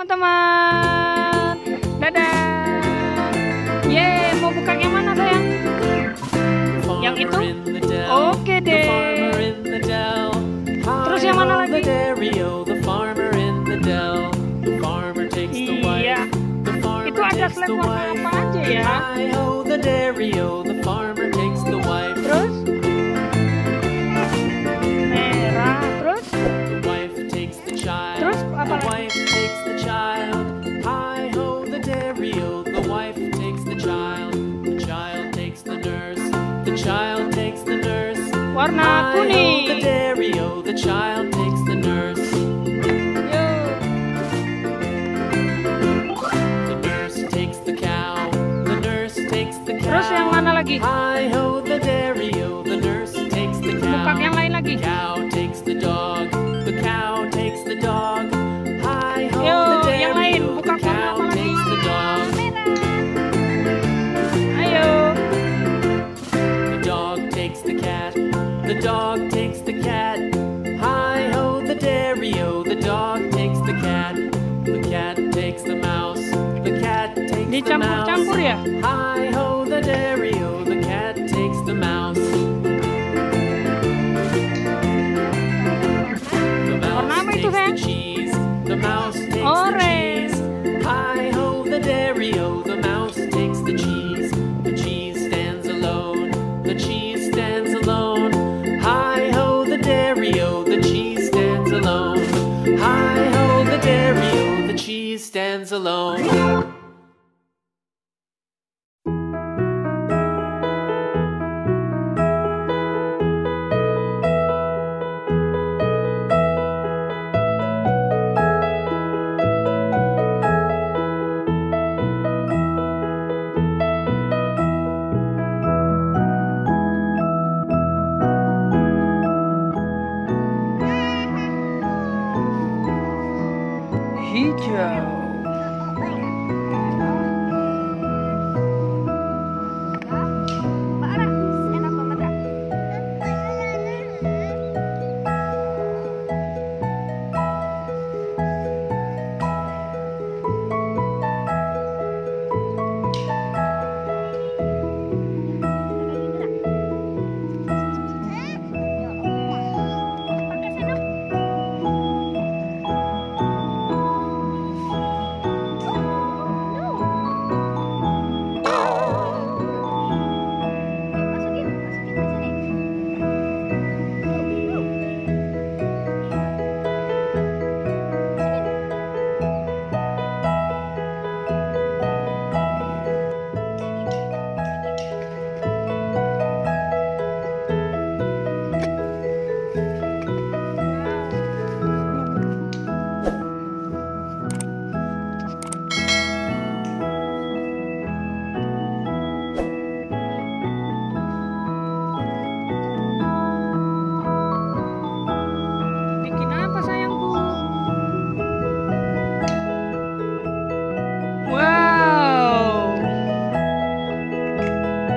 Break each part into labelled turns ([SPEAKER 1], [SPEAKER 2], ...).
[SPEAKER 1] teman-teman. Dadah. Ye, mau buka yang mana sayang? Yang itu? Oke deh. Terus yang mana lagi? Iya. Itu ada slide warna apa aja ya? Terus? Merah. Terus? Terus apa lagi? Warna kuning. Terus yang mana lagi? Buka yang lain lagi. Yo, yang lain. Buka warna apa lagi? Ayo.
[SPEAKER 2] The dog takes the cat. Hi ho the dairy-o. The dog takes the cat. The cat takes the mouse. The cat takes the mouse.
[SPEAKER 1] Dicampur-campur ya?
[SPEAKER 2] Hi ho the dairy-o. The cat takes the mouse. The mouse takes the cheese. The mouse takes the cheese. Hi ho the dairy-o. The mouse takes the cheese. The cheese stands alone. The cheese stands alone. Hi ho the dairy-o, the cheese stands alone. Hi ho the dairy-o, the cheese stands alone.
[SPEAKER 1] Hijau.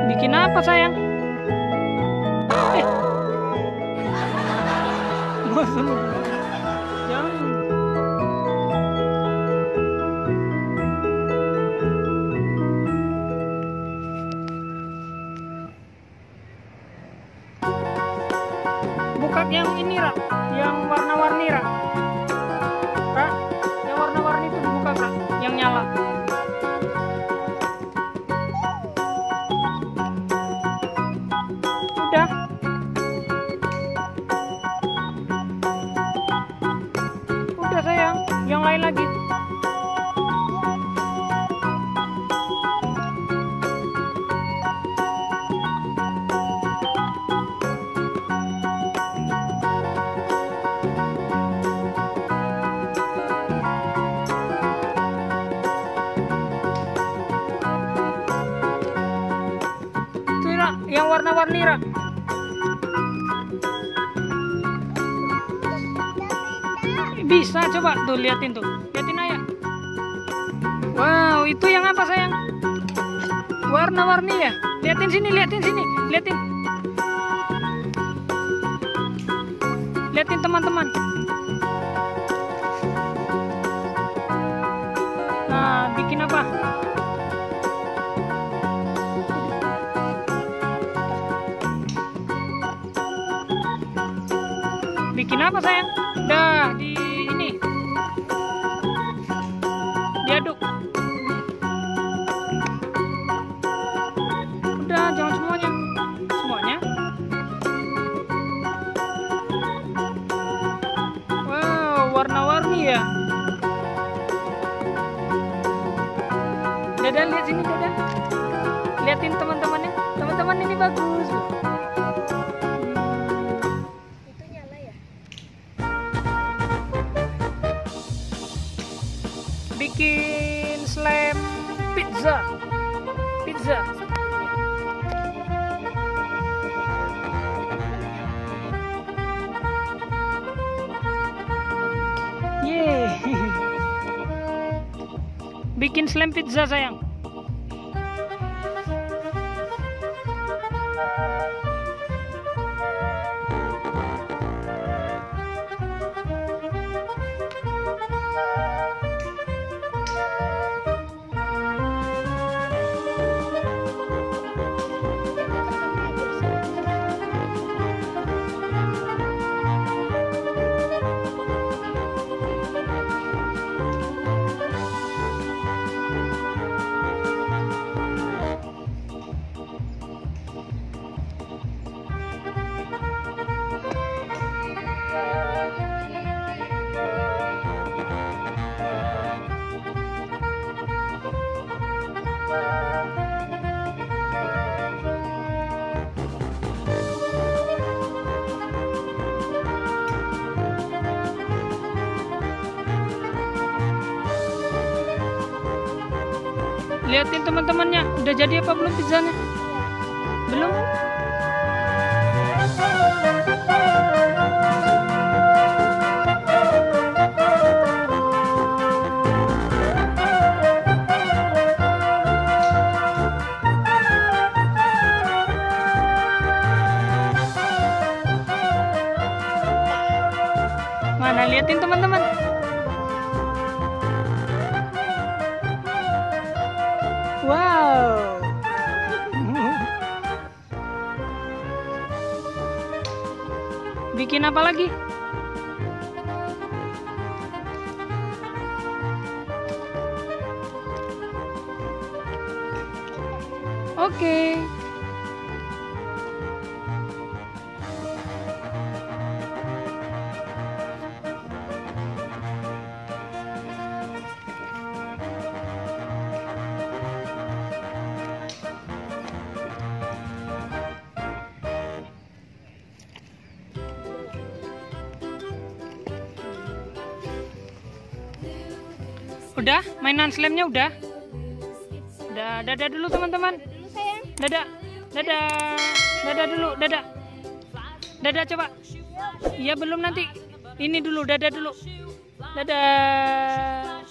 [SPEAKER 1] Bikin apa sayang? Jangan. Buka yang ini Ra, yang warna-warni Ra. Ra, yang warna-warni itu dibuka Ra, yang nyala. Udah. Udah sayang, yang lain lagi. Tuh Ra, yang warna-warni Ra. Bisa, coba tuh liatin tuh. Liatin ayah. Wow, itu yang apa sayang? Warna-warni ya? Liatin sini, liatin sini, liatin. Liatin teman-teman. Iya. Dadah, lihat sini Dadah. Liatin teman-temannya. Teman-teman ini bagus.
[SPEAKER 3] Itu nyala ya?
[SPEAKER 1] Bikin slime pizza. Pizza. Yeay. Bikin slime pizza sayang. Liatin teman-temannya, udah jadi apa belum pizzanya? Belum? Mana liatin teman-teman? Wow. Bikin apa lagi? Oke. Udah, mainan slime-nya udah. Udah, dadah dulu teman-teman.
[SPEAKER 3] Dulu sayang.
[SPEAKER 1] Dadah. Dadah. Dadah dulu, dadah. Dadah coba. Iya belum nanti. Ini dulu, dadah dulu. Dadah.